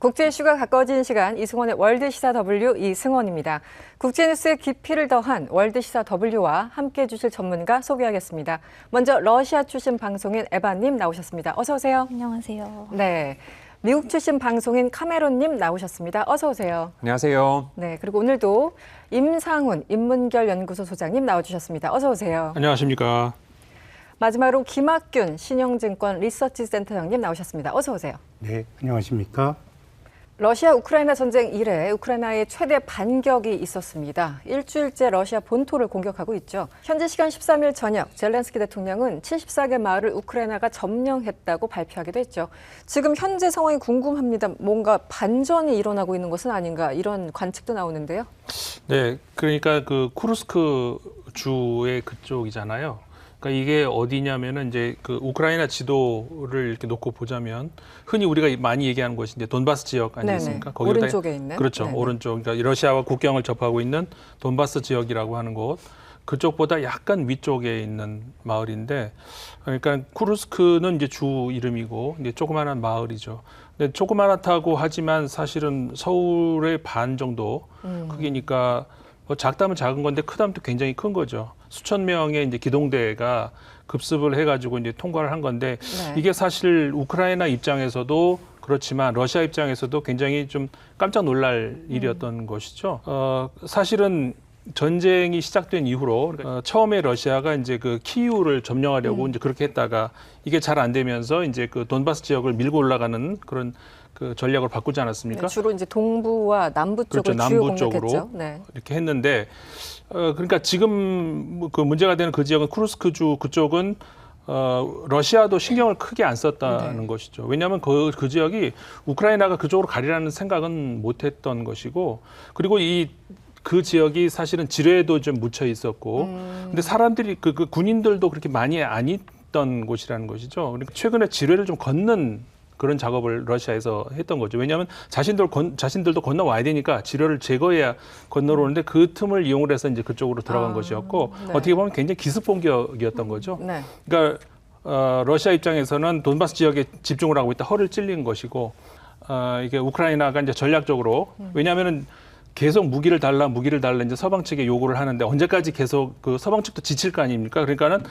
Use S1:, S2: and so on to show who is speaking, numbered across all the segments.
S1: 국제 이슈가 가까워지는 시간 이승원의 월드시사 W 이승원입니다. 국제뉴스의 깊이를 더한 월드시사 W와 함께해 주실 전문가 소개하겠습니다. 먼저 러시아 출신 방송인 에바님 나오셨습니다. 어서 오세요.
S2: 안녕하세요.
S1: 네, 미국 출신 방송인 카메론님 나오셨습니다. 어서 오세요.
S3: 안녕하세요.
S1: 네, 그리고 오늘도 임상훈 인문결연구소 소장님 나와주셨습니다. 어서 오세요.
S4: 안녕하십니까.
S1: 마지막으로 김학균 신영증권 리서치센터장님 나오셨습니다. 어서 오세요.
S5: 네, 안녕하십니까.
S1: 러시아 우크라이나 전쟁 이래 우크라이나의 최대 반격이 있었습니다. 일주일째 러시아 본토를 공격하고 있죠. 현지 시간 13일 저녁 젤렌스키 대통령은 74개 마을을 우크라이나가 점령했다고 발표하기도 했죠. 지금 현재 상황이 궁금합니다. 뭔가 반전이 일어나고 있는 것은 아닌가 이런 관측도 나오는데요.
S4: 네, 그러니까 그 쿠르스크 주의 그쪽이잖아요. 그러니까 이게 어디냐면은 이제 그 우크라이나 지도를 이렇게 놓고 보자면 흔히 우리가 많이 얘기하는 곳이 이제 돈바스 지역 아니겠습니까?
S1: 거기 오른쪽에 있는.
S4: 그렇죠.
S1: 네네.
S4: 오른쪽. 그러니까 러시아와 국경을 접하고 있는 돈바스 지역이라고 하는 곳. 그쪽보다 약간 위쪽에 있는 마을인데, 그러니까 쿠르스크는 이제 주 이름이고 이제 조그마한 마을이죠. 근데 조그마하다고 하지만 사실은 서울의 반 정도 크기니까 뭐 작다면 작은 건데 크다면 또 굉장히 큰 거죠. 수천 명의 이제 기동대가 급습을 해가지고 이제 통과를 한 건데
S1: 네.
S4: 이게 사실 우크라이나 입장에서도 그렇지만 러시아 입장에서도 굉장히 좀 깜짝 놀랄 일이었던 것이죠. 사실은 전쟁이 시작된 이후로 처음에 러시아가 이제 그 키이우를 점령하려고 이제 그렇게 했다가 이게 잘 안 되면서 이제 그 돈바스 지역을 밀고 올라가는 그런 그 전략을 바꾸지 않았습니까?
S1: 네, 주로 이제 동부와 남부 쪽을
S4: 그렇죠.
S1: 주요
S4: 남부
S1: 공격했죠.
S4: 쪽으로
S1: 네.
S4: 이렇게 했는데 그러니까 지금 그 문제가 되는 그 지역은 쿠르스크주 그쪽은 러시아도 신경을 크게 안 썼다는
S1: 네.
S4: 것이죠. 왜냐하면 그 지역이 우크라이나가 그쪽으로 가리라는 생각은 못했던 것이고 그리고 그 지역이 사실은 지뢰도 좀 묻혀 있었고 근데 사람들이 그 군인들도 그렇게 많이 안 있던 곳이라는 것이죠. 그러니까 최근에 지뢰를 좀 걷는 그런 작업을 러시아에서 했던 거죠. 왜냐하면 자신들도 건너와야 되니까 지뢰를 제거해야 건너오는데 그 틈을 이용을 해서 이제 그쪽으로 들어간 것이었고
S1: 네.
S4: 어떻게 보면 굉장히 기습 공격이었던 거죠.
S1: 네.
S4: 그러니까 러시아 입장에서는 돈바스 지역에 집중을 하고 있다 허를 찔린 것이고 이게 우크라이나가 이제 전략적으로 왜냐하면은 계속 무기를 달라 이제 서방 측에 요구를 하는데 언제까지 계속 그 서방 측도 지칠 거 아닙니까? 그러니까는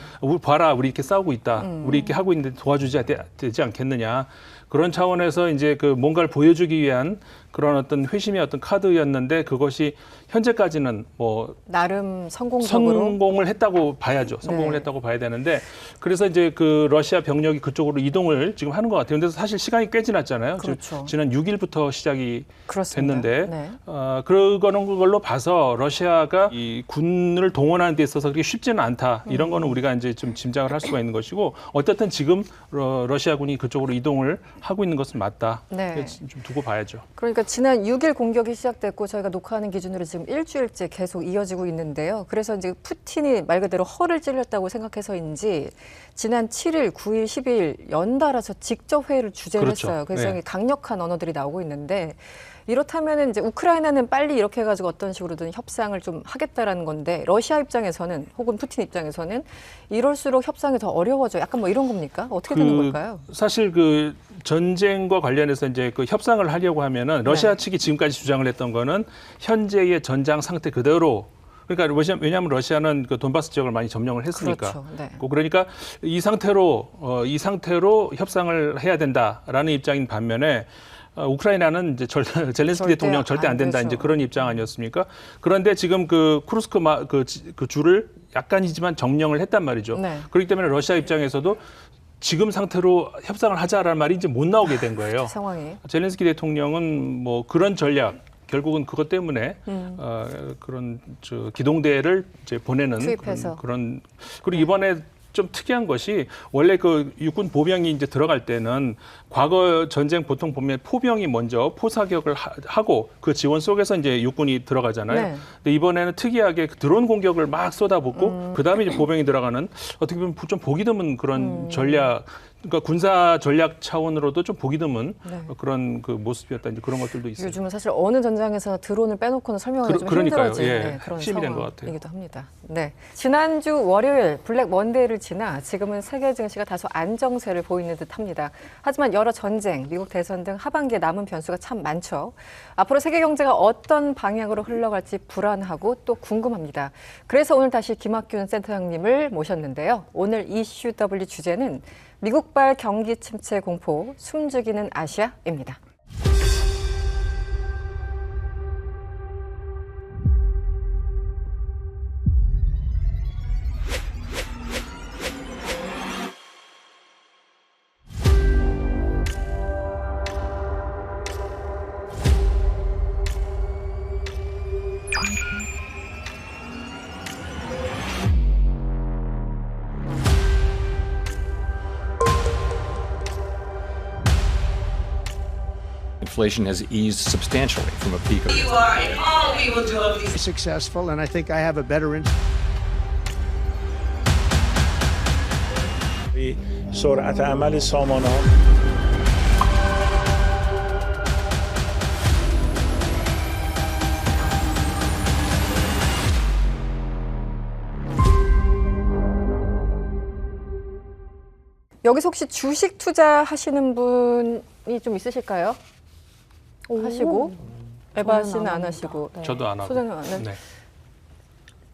S4: 봐라 우리 이렇게 싸우고 있다, 우리 이렇게 하고 있는데 도와주지 되지 않겠느냐 그런 차원에서 이제 그 뭔가를 보여주기 위한 그런 어떤 회심의 어떤 카드였는데 그것이 현재까지는 뭐
S1: 나름 성공적으로
S4: 성공을 했다고 봐야죠. 성공을
S1: 네.
S4: 했다고 봐야 되는데 그래서 이제 그 러시아 병력이 그쪽으로 이동을 지금 하는 것 같아요. 근데 사실 시간이 꽤 지났잖아요.
S1: 그렇죠.
S4: 지난 6일부터 시작이
S1: 그렇습니다.
S4: 됐는데
S1: 네.
S4: 그런 걸로 봐서 러시아가 이 군을 동원하는 데 있어서 그렇게 쉽지는 않다. 이런 거는 우리가 이제 좀 짐작을 할 수가 있는 것이고 어쨌든 지금 러시아군이 그쪽으로 이동을 하고 있는 것은 맞다.
S1: 네.
S4: 좀 두고 봐야죠.
S1: 그러니까 지난 6일 공격이 시작됐고 저희가 녹화하는 기준으로 지금 일주일째 계속 이어지고 있는데요. 그래서 이제 푸틴이 말 그대로 허를 찔렸다고 생각해서인지 지난 7일, 9일, 10일 연달아서 직접 회의를 주재를
S4: 그렇죠.
S1: 했어요. 그래서
S4: 네.
S1: 강력한 언어들이 나오고 있는데 이렇다면 이제 우크라이나는 빨리 이렇게 해가지고 어떤 식으로든 협상을 좀 하겠다라는 건데 러시아 입장에서는 혹은 푸틴 입장에서는 이럴수록 협상이 더 어려워져. 약간 뭐 이런 겁니까? 어떻게 되는 걸까요?
S4: 사실 그 전쟁과 관련해서 이제 그 협상을 하려고 하면은 러시아
S1: 네.
S4: 측이 지금까지 주장을 했던 거는 현재의 전장 상태 그대로 그러니까 왜냐하면 러시아는 그 돈바스 지역을 많이 점령을 했으니까.
S1: 그렇죠. 네.
S4: 그러니까 이 상태로 협상을 해야 된다라는 입장인 반면에 우크라이나는 이제 젤렌스키 대통령 절대 안 된다
S1: 되죠.
S4: 이제 그런 입장 아니었습니까? 그런데 지금 그 쿠르스크 그 주를 약간이지만 점령을 했단 말이죠.
S1: 네.
S4: 그렇기 때문에 러시아 입장에서도 지금 상태로 협상을 하자라는 말이 이제 못 나오게 된 거예요.
S1: 상황이.
S4: 젤렌스키 대통령은 뭐 그런 전략 결국은 그것 때문에 그런 기동대를 이제 보내는
S1: 투입해서.
S4: 그리고 이번에 좀 특이한 것이 원래 그 육군 보병이 이제 들어갈 때는 과거 전쟁 보통 보면 포병이 먼저 포사격을 하고 그 지원 속에서 이제 육군이 들어가잖아요.
S1: 네.
S4: 근데 이번에는 특이하게 드론 공격을 막 쏟아붓고 그다음에 이제 보병이 들어가는 어떻게 보면 좀 보기 드문 그런 전략 그러니까 군사 전략 차원으로도 좀 보기 드문
S1: 네.
S4: 그런 그 모습이었다 이제 그런 것들도 있어요.
S1: 요즘은 사실 어느 전장에서 드론을 빼놓고는 설명하기 좀
S4: 그러니까요.
S1: 힘들어진
S4: 예,
S1: 그런
S4: 핵심이 된것
S1: 상황이기도 합니다. 네. 지난주 월요일 블랙 먼데이를 지나 지금은 세계 증시가 다소 안정세를 보이는 듯합니다. 하지만 여러 전쟁, 미국 대선 등 하반기에 남은 변수가 참 많죠. 앞으로 세계 경제가 어떤 방향으로 흘러갈지 불안하고 또 궁금합니다. 그래서 오늘 다시 김학균 센터장님을 모셨는데요. 오늘 이슈 W 주제는 미국발 경기 침체 공포, 숨죽이는 아시아입니다.
S2: Inflation has eased substantially from a peak of
S3: You are, and all we will do of these
S5: successful, and I think I have a better
S6: سرعت عمل سامانه
S1: 여기서 혹시 주식 투자하시는 분이 좀 있으실까요? 하시고 에바 씨는 안 하시고
S4: 저도 안 하고.
S1: 소장님 안 하시고.
S4: 네.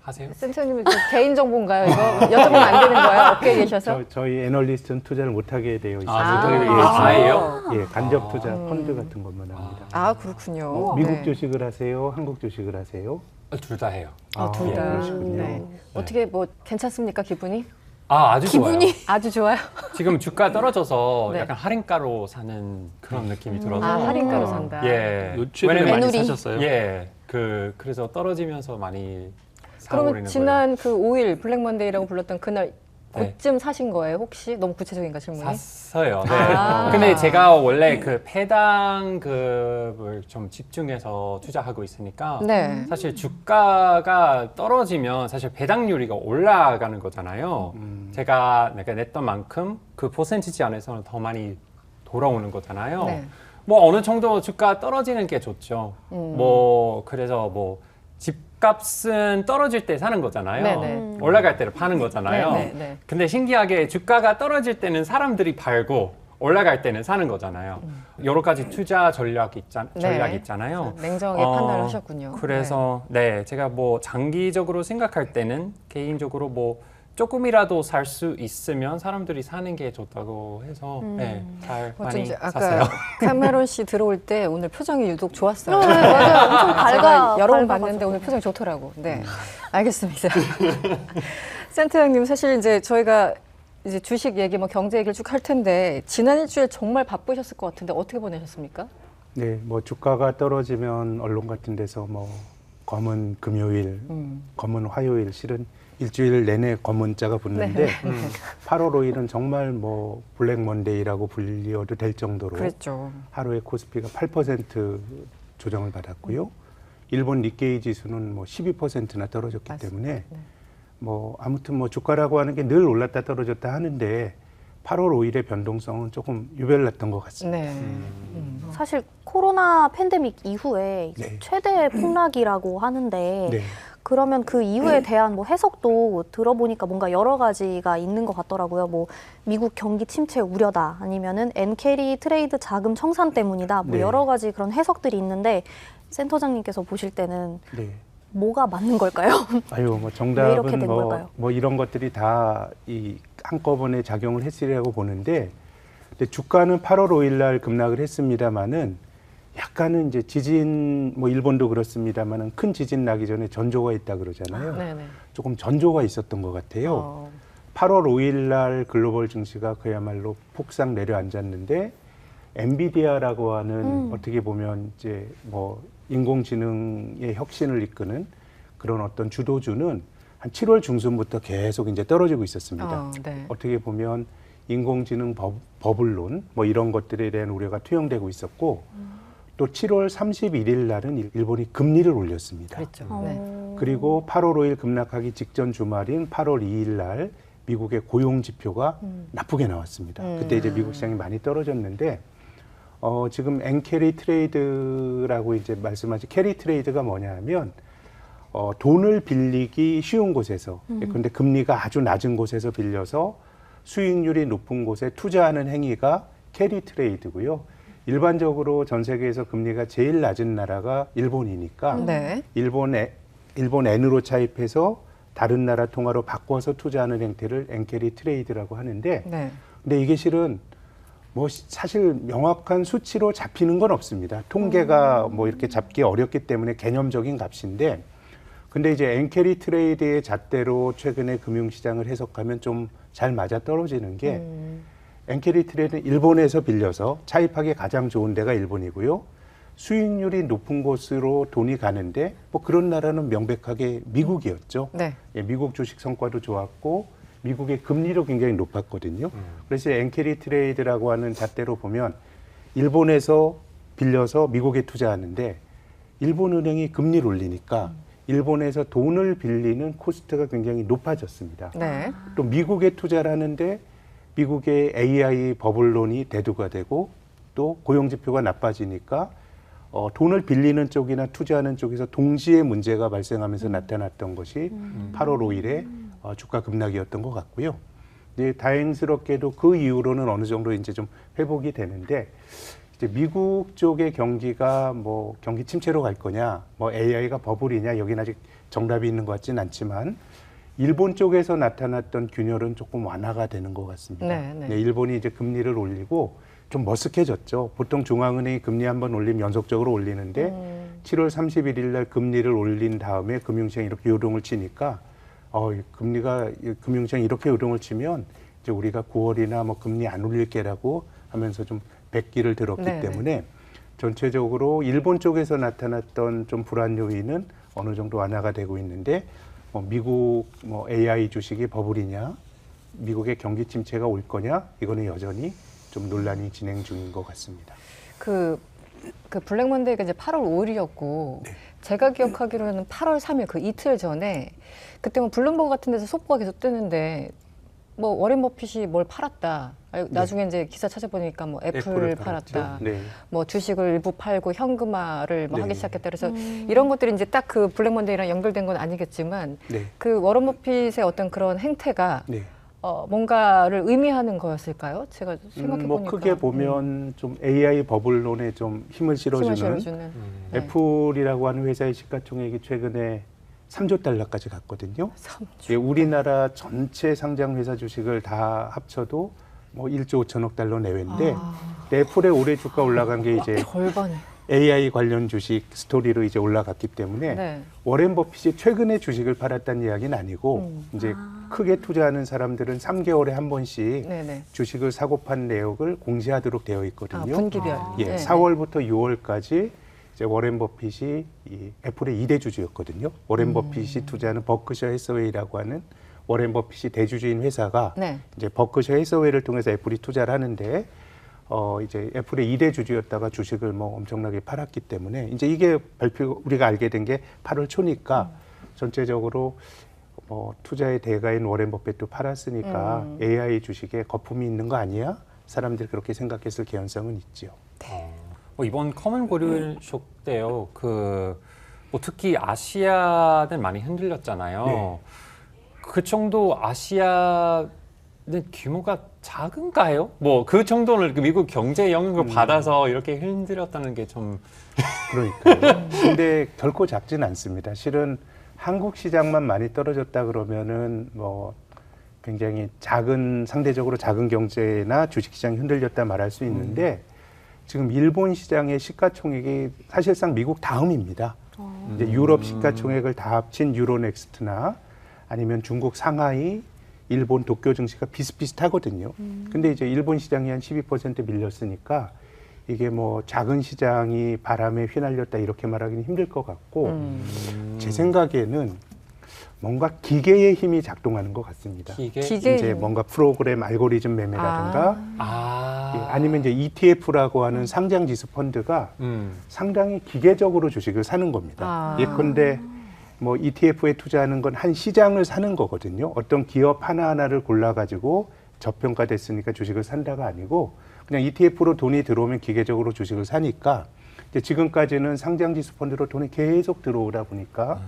S7: 하세요?
S1: 센터님은 개인 정보인가요? 이거 여쭤보면 안 되는 거예요? 업계에 계셔서?
S8: 저희 애널리스트는 투자를 못하게 되어 있어요.
S4: 못하게 되어
S1: 있어요?
S7: 아예요?
S8: 예, 간접 투자 펀드 같은 것만 합니다.
S1: 아, 그렇군요.
S8: 미국
S1: 네.
S8: 주식을 하세요? 한국 주식을 하세요?
S7: 둘 다 해요.
S1: 둘 다.
S8: 그러시군요.
S1: 네. 어떻게 뭐 괜찮습니까, 기분이?
S7: 아주 좋아요.
S1: 아주 좋아요.
S7: 지금 주가 떨어져서
S1: 네.
S7: 약간 할인가로 사는 그런 느낌이 들어서.
S1: 할인가로 산다.
S7: 예.
S4: 최근에 많이
S1: 애누리.
S4: 사셨어요?
S7: 예. 그래서 떨어지면서 많이 사고
S1: 그러면
S7: 그러는
S1: 지난 그 5일 블랙 먼데이라고 불렀던 그날
S7: 네.
S1: 그쯤 사신 거예요, 혹시? 너무 구체적인가 질문이?
S7: 샀어요. 네.
S1: 아.
S7: 근데 제가 원래 그 배당급을 좀 집중해서 투자하고 있으니까
S1: 네.
S7: 사실 주가가 떨어지면 사실 배당률이 올라가는 거잖아요. 제가 내가 냈던 만큼 그 퍼센티지 안에서는 더 많이 돌아오는 거잖아요.
S1: 네.
S7: 뭐 어느 정도 주가 떨어지는 게 좋죠. 뭐 그래서 뭐 집값은 떨어질 때 사는 거잖아요.
S1: 네네.
S7: 올라갈 때를 파는 거잖아요.
S1: 네네.
S7: 근데 신기하게 주가가 떨어질 때는 사람들이 팔고 올라갈 때는 사는 거잖아요. 여러 가지 투자 전략이 있잖아요.
S1: 냉정하게 판단을 하셨군요.
S7: 그래서 네, 제가 뭐 장기적으로 생각할 때는 개인적으로 뭐 조금이라도 살 수 있으면 사람들이 사는 게 좋다고 해서 네, 잘 많이
S1: 어쩐지
S7: 샀어요.
S1: 아까 카메론 씨 들어올 때 오늘 표정이 유독 좋았어요.
S9: 네, 맞아요. 엄청
S1: 제가 여러 번
S9: 밝아가지고.
S1: 봤는데 오늘 표정이 좋더라고. 네, 알겠습니다. 센터장님, 사실 이제 저희가 이제 주식 얘기, 뭐 경제 얘기를 쭉 할 텐데 지난 일주일 정말 바쁘셨을 것 같은데 어떻게 보내셨습니까?
S8: 네, 뭐 주가가 떨어지면 언론 같은 데서 뭐 검은 금요일, 검은 화요일, 실은 일주일 내내 검은자가 붙는데
S1: 네.
S8: 8월 5일은 정말 뭐 블랙 먼데이라고 불려도 될 정도로
S1: 그랬죠.
S8: 하루에 코스피가 8% 조정을 받았고요. 일본 니케이 지수는 뭐 12%나 떨어졌기
S1: 맞습니다.
S8: 때문에
S1: 네.
S8: 뭐 아무튼 뭐 주가라고 하는 게 늘 올랐다 떨어졌다 하는데 8월 5일의 변동성은 조금 유별났던 것 같습니다.
S1: 네.
S9: 사실 코로나 팬데믹 이후에 이제
S8: 네.
S9: 최대 폭락이라고 하는데
S8: 네.
S9: 그러면 그 이후에 대한 뭐 해석도 들어보니까 뭔가 여러 가지가 있는 것 같더라고요. 뭐 미국 경기 침체 우려다, 아니면은 엔캐리 트레이드 자금 청산 때문이다, 뭐
S8: 네.
S9: 여러 가지 그런 해석들이 있는데 센터장님께서 보실 때는
S8: 네.
S9: 뭐가 맞는 걸까요?
S8: 아유, 뭐
S9: 왜 이렇게
S8: 정답은
S9: 된 걸까요?
S8: 뭐 이런 것들이 다 이 한꺼번에 작용을 했으리라고 보는데, 근데 주가는 8월 5일 날 급락을 했습니다만은 약간은 이제 지진, 뭐 일본도 그렇습니다만은 큰 지진 나기 전에 전조가 있다 그러잖아요.
S1: 네네.
S8: 조금 전조가 있었던 것 같아요. 8월 5일 날 글로벌 증시가 그야말로 폭삭 내려앉았는데 엔비디아라고 하는 어떻게 보면 이제 뭐 인공지능의 혁신을 이끄는 그런 어떤 주도주는 한 7월 중순부터 계속 이제 떨어지고 있었습니다.
S1: 네.
S8: 어떻게 보면 인공지능 버블론 뭐 이런 것들에 대한 우려가 투영되고 있었고 또 7월 31일 날은 일본이 금리를 올렸습니다.
S1: 그랬죠.
S9: 어.
S1: 네.
S8: 그리고 8월 5일 급락하기 직전 주말인 8월 2일 날 미국의 고용 지표가 나쁘게 나왔습니다. 그때 이제 미국 시장이 많이 떨어졌는데 지금 엔캐리 트레이드라고 이제 말씀하신 캐리 트레이드가 뭐냐면 돈을 빌리기 쉬운 곳에서 그런데 금리가 아주 낮은 곳에서 빌려서 수익률이 높은 곳에 투자하는 행위가 캐리 트레이드고요. 일반적으로 전 세계에서 금리가 제일 낮은 나라가 일본이니까
S1: 네.
S8: 일본 엔으로 차입해서 다른 나라 통화로 바꿔서 투자하는 행태를 엔캐리 트레이드라고 하는데
S1: 네.
S8: 근데 이게 실은 뭐 사실 명확한 수치로 잡히는 건 없습니다. 통계가 뭐 이렇게 잡기 어렵기 때문에 개념적인 값인데 근데 이제 엔캐리 트레이드의 잣대로 최근에 금융시장을 해석하면 좀 잘 맞아 떨어지는 게 엔캐리 트레이드는 일본에서 빌려서 차입하기 가장 좋은 데가 일본이고요. 수익률이 높은 곳으로 돈이 가는데 뭐 그런 나라는 명백하게 미국이었죠.
S1: 네.
S8: 예, 미국 주식 성과도 좋았고 미국의 금리도 굉장히 높았거든요. 그래서 엔캐리 트레이드라고 하는 잣대로 보면 일본에서 빌려서 미국에 투자하는데 일본 은행이 금리를 올리니까 일본에서 돈을 빌리는 코스트가 굉장히 높아졌습니다.
S1: 네.
S8: 또 미국에 투자를 하는데 미국의 AI 버블론이 대두가 되고 또 고용지표가 나빠지니까 돈을 빌리는 쪽이나 투자하는 쪽에서 동시에 문제가 발생하면서 나타났던 것이 8월 5일에 주가 급락이었던 것 같고요. 이제 다행스럽게도 그 이후로는 어느 정도 이제 좀 회복이 되는데 이제 미국 쪽의 경기가 뭐 경기 침체로 갈 거냐, 뭐 AI가 버블이냐 여기는 아직 정답이 있는 것 같지는 않지만 일본 쪽에서 나타났던 균열은 조금 완화가 되는 것 같습니다.
S1: 네, 네.
S8: 네, 일본이 이제 금리를 올리고 좀 머쓱해졌죠. 보통 중앙은행이 금리 한번 올리면 연속적으로 올리는데 7월 31일 날 금리를 올린 다음에 금융시장이 이렇게 요동을 치니까 금융시장이 이렇게 요동을 치면 이제 우리가 9월이나 뭐 금리 안 올릴게라고 하면서 좀 백기를 들었기
S1: 네네.
S8: 때문에 전체적으로 일본 쪽에서 나타났던 좀 불안 요인은 어느 정도 완화가 되고 있는데 미국 AI 주식이 버블이냐, 미국의 경기 침체가 올 거냐 이거는 여전히 좀 논란이 진행 중인 것 같습니다.
S1: 그 블랙 먼데이가 이제 8월 5일이었고 제가 기억하기로는 8월 3일 그 이틀 전에 그때 뭐 블룸버그 같은 데서 속보가 계속 뜨는데 뭐 워렌 버핏이 뭘 팔았다. 나중에 이제 기사 찾아보니까 뭐 애플을 팔았다.
S8: 네.
S1: 뭐 주식을 일부 팔고 현금화를 뭐
S8: 네.
S1: 하기 시작했다. 그래서 이런 것들이 이제 딱 그 블랙 먼데이랑 연결된 건 아니겠지만
S8: 네.
S1: 그 워런 버핏의 어떤 그런 행태가
S8: 네.
S1: 뭔가를 의미하는 거였을까요? 제가 생각해
S8: 뭐
S1: 보니까
S8: 크게 보면 좀 AI 버블론에 좀 힘을 실어주는
S1: 네.
S8: 애플이라고 하는 회사의 시가총액이 최근에 3조 달러까지 갔거든요.
S1: 3조.
S8: 예, 우리나라 전체 상장 회사 주식을 다 합쳐도 뭐 1조 5천억 달러 내외인데 애플의 올해 주가 올라간 게 이제
S1: 절반에.
S8: AI 관련 주식 스토리로 이제 올라갔기 때문에
S1: 네.
S8: 워렌 버핏이 최근에 주식을 팔았다는 이야기는 아니고 이제 크게 투자하는 사람들은 3개월에 한 번씩
S1: 네네.
S8: 주식을 사고 판 내역을 공시하도록 되어 있거든요.
S1: 분기별.
S8: 예,
S1: 네.
S8: 4월부터 6월까지 이제 워렌 버핏이 이 애플의 2대 주주였거든요. 워렌 버핏이 투자하는 버크셔 해서웨이라고 하는 워렌 버핏이 대주주인 회사가
S1: 네.
S8: 이제 버크셔 해서웨이를 통해서 애플이 투자를 하는데 이제 애플의 2대 주주였다가 주식을 뭐 엄청나게 팔았기 때문에 이제 이게 우리가 알게 된 게 8월 초니까 전체적으로 뭐 투자의 대가인 워렌 버핏도 팔았으니까 AI 주식에 거품이 있는 거 아니야? 사람들이 그렇게 생각했을 개연성은 있죠.
S7: 이번 커먼 고릴 쇼 때요. 뭐 특히 아시아는 많이 흔들렸잖아요.
S8: 네.
S7: 그 정도 아시아는 규모가 작은가요? 뭐 그 정도는 미국 경제 영향을 받아서 이렇게 흔들렸다는 게 좀
S8: 그러니까요. 근데 결코 작진 않습니다. 실은 한국 시장만 많이 떨어졌다 그러면은 뭐 굉장히 상대적으로 작은 경제나 주식 시장이 흔들렸다 말할 수 있는데 지금 일본 시장의 시가총액이 사실상 미국 다음입니다. 이제 유럽 시가총액을 다 합친 유로넥스트나 아니면 중국 상하이, 일본 도쿄 증시가 비슷비슷하거든요. 근데 이제 일본 시장이 한 12% 밀렸으니까 이게 뭐 작은 시장이 바람에 휘날렸다 이렇게 말하기는 힘들 것 같고 제 생각에는 뭔가 기계의 힘이 작동하는 것 같습니다. 이제 뭔가 프로그램 알고리즘 매매라든가 아니면 이제 ETF라고 하는 상장 지수 펀드가 상당히 기계적으로 주식을 사는 겁니다. 예컨대 뭐 ETF에 투자하는 건 한 시장을 사는 거거든요. 어떤 기업 하나하나를 골라가지고 저평가됐으니까 주식을 산다가 아니고 그냥 ETF로 돈이 들어오면 기계적으로 주식을 사니까 이제 지금까지는 상장지수 펀드로 돈이 계속 들어오다 보니까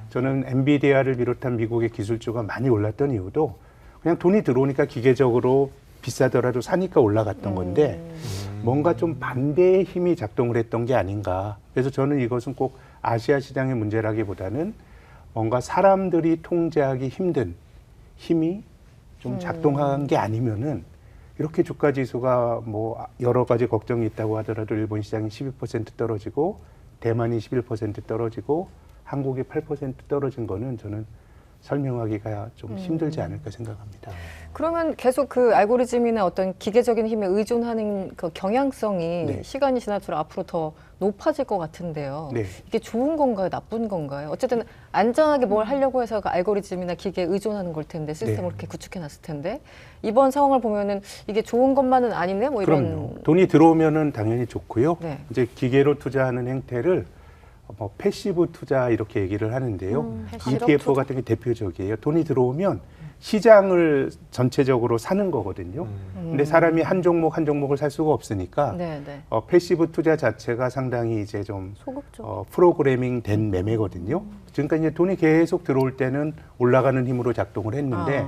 S8: 저는 엔비디아를 비롯한 미국의 기술주가 많이 올랐던 이유도 그냥 돈이 들어오니까 기계적으로 비싸더라도 사니까 올라갔던 건데 뭔가 좀 반대의 힘이 작동을 했던 게 아닌가. 그래서 저는 이것은 꼭 아시아 시장의 문제라기보다는 뭔가 사람들이 통제하기 힘든 힘이 좀 작동한 게 아니면은 이렇게 주가 지수가 뭐 여러 가지 걱정이 있다고 하더라도 일본 시장이 12% 떨어지고 대만이 11% 떨어지고 한국이 8% 떨어진 거는 저는 설명하기가 좀 힘들지 않을까 생각합니다.
S1: 그러면 계속 그 알고리즘이나 어떤 기계적인 힘에 의존하는 그 경향성이
S8: 네.
S1: 시간이 지날수록 앞으로 더 높아질 것 같은데요.
S8: 네.
S1: 이게 좋은 건가요? 나쁜 건가요? 어쨌든 안전하게 뭘 하려고 해서 그 알고리즘이나 기계에 의존하는 걸 텐데 시스템을
S8: 네.
S1: 그렇게 구축해 놨을 텐데 이번 상황을 보면은 이게 좋은 것만은 아니네 뭐 이런.
S8: 그럼요. 돈이 들어오면은 당연히 좋고요.
S1: 네.
S8: 이제 기계로 투자하는 행태를 뭐 패시브 투자 이렇게 얘기를 하는데요.
S1: 패시브
S8: ETF
S1: 투자.
S8: 같은 게 대표적이에요. 돈이 들어오면 시장을 전체적으로 사는 거거든요. 근데 사람이 한 종목 한 종목을 살 수가 없으니까
S1: 네, 네.
S8: 패시브 투자 자체가 상당히 이제 좀
S9: 소극적.
S8: 프로그래밍 된 매매거든요. 그러니까 이제 돈이 계속 들어올 때는 올라가는 힘으로 작동을 했는데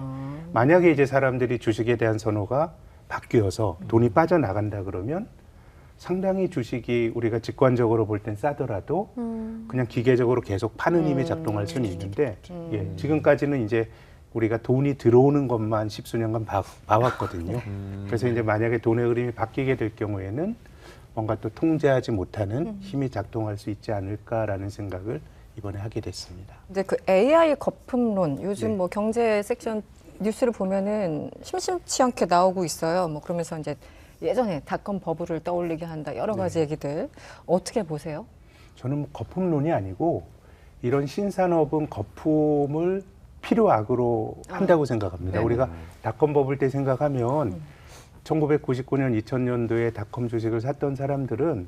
S8: 만약에 이제 사람들이 주식에 대한 선호가 바뀌어서 돈이 빠져나간다 그러면 상당히 주식이 우리가 직관적으로 볼 땐 싸더라도 그냥 기계적으로 계속 파는 힘이 작동할 수는 있는데 예, 지금까지는 이제 우리가 돈이 들어오는 것만 십수년간 봐왔거든요. 그래서 이제 만약에 돈의 흐름이 바뀌게 될 경우에는 뭔가 또 통제하지 못하는 힘이 작동할 수 있지 않을까라는 생각을 이번에 하게 됐습니다.
S1: 이제 그 AI 거품론 요즘
S8: 네.
S1: 뭐 경제 섹션 뉴스를 보면은 심심치 않게 나오고 있어요. 뭐 그러면서 이제 예전에 닷컴 버블을 떠올리게 한다 여러 가지 얘기들 어떻게 보세요?
S8: 저는 뭐 거품론이 아니고 이런 신산업은 거품을 필요악으로 한다고 생각합니다.
S1: 네.
S8: 우리가 닷컴 버블 때 생각하면 1999년, 2000년도에 닷컴 주식을 샀던 사람들은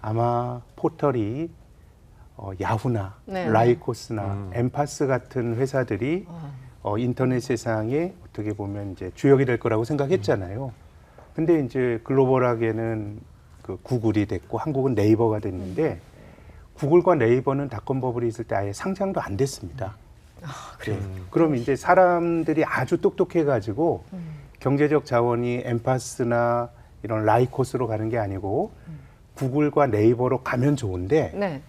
S8: 아마 포털이 야후나
S1: 네.
S8: 라이코스나 엠파스 같은 회사들이 인터넷 세상에 어떻게 보면 이제 주역이 될 거라고 생각했잖아요. 근데 이제 글로벌하게는 그 구글이 됐고 한국은 네이버가 됐는데 구글과 네이버는 닷컴 버블이 있을 때 아예 상장도 안 됐습니다. 그래요. 그럼 이제 사람들이 아주 똑똑해가지고 경제적 자원이 엠파스나 이런 라이코스로 가는 게 아니고 구글과 네이버로 가면 좋은데
S1: 네.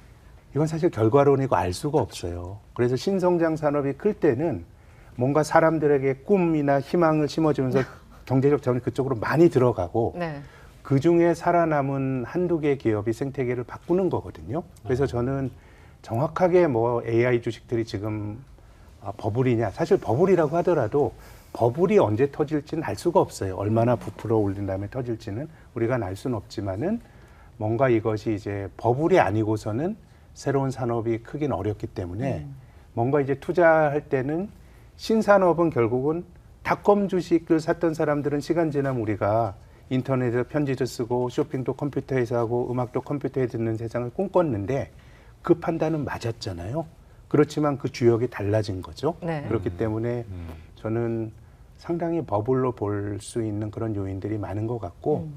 S8: 이건 사실 결과론이고 알 수가 없어요. 그래서 신성장 산업이 클 때는 뭔가 사람들에게 꿈이나 희망을 심어주면서 경제적 자원이 그쪽으로 많이 들어가고
S1: 네.
S8: 그 중에 살아남은 한두 개 기업이 생태계를 바꾸는 거거든요. 그래서 저는 정확하게 뭐 AI 주식들이 지금 버블이냐. 사실 버블이라고 하더라도 버블이 언제 터질지는 알 수가 없어요. 얼마나 부풀어 올린 다음에 터질지는 우리가 알 수는 없지만은 뭔가 이것이 이제 버블이 아니고서는 새로운 산업이 크긴 어렵기 때문에 뭔가 이제 투자할 때는 신산업은 결국은 닷컴 주식을 샀던 사람들은 시간 지나면 우리가 인터넷에서 편지도 쓰고 쇼핑도 컴퓨터에서 하고 음악도 컴퓨터에 듣는 세상을 꿈꿨는데 그 판단은 맞았잖아요. 그렇지만 그 주역이 달라진 거죠.
S1: 네.
S8: 그렇기 때문에 저는 상당히 버블로 볼 수 있는 그런 요인들이 많은 것 같고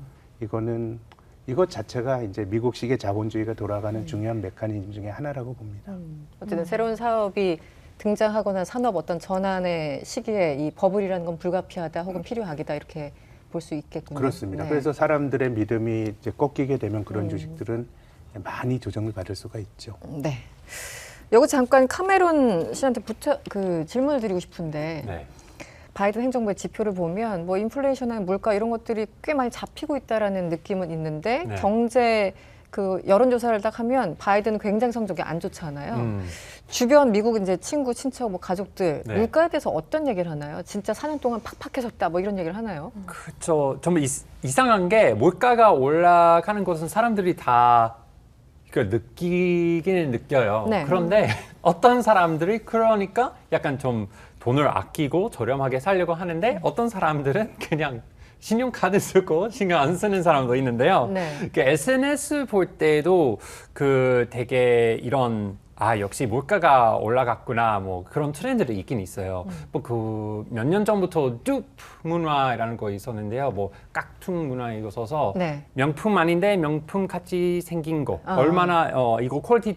S8: 이거는 이것 자체가 이제 미국식의 자본주의가 돌아가는 중요한 메커니즘 중에 하나라고 봅니다.
S1: 어쨌든 새로운 사업이 등장하거나 산업 어떤 전환의 시기에 이 버블이라는 건 불가피하다 혹은 필요하기다 이렇게 볼 수 있겠군요.
S8: 그렇습니다.
S1: 네.
S8: 그래서 사람들의 믿음이 이제 꺾이게 되면 그런 주식들은 많이 조정을 받을 수가 있죠.
S1: 네. 여기 잠깐 카메론 씨한테 질문을 드리고 싶은데
S7: 네.
S1: 바이든 행정부의 지표를 보면 뭐 인플레이션이나 물가 이런 것들이 꽤 많이 잡히고 있다라는 느낌은 있는데
S7: 네.
S1: 경제 그 여론조사를 딱 하면 바이든은 굉장히 성적이 안 좋잖아요. 주변 미국 이제 친구, 친척, 뭐 가족들
S7: 네.
S1: 물가에 대해서 어떤 얘기를 하나요? 진짜 4년 동안 팍팍해졌다 뭐 이런 얘기를 하나요?
S7: 그렇죠. 정말 이상한 게 물가가 올라가는 것은 사람들이 다 이걸 느끼기는 느껴요.
S1: 네.
S7: 그런데 어떤 사람들이 그러니까 약간 좀 돈을 아끼고 저렴하게 살려고 하는데 어떤 사람들은 그냥 신용카드 쓰고 신경 안 쓰는 사람도 있는데요.
S1: 네.
S7: 그 SNS 볼 때도 그 되게 이런 역시 물가가 올라갔구나 뭐 그런 트렌드도 있긴 있어요. 뭐 그 몇 년 전부터 듀프 문화라는 거 있었는데요. 뭐 깍퉁 문화 이거 써서
S1: 네.
S7: 명품 아닌데 명품 같이 생긴 거 얼마나 이거 퀄리티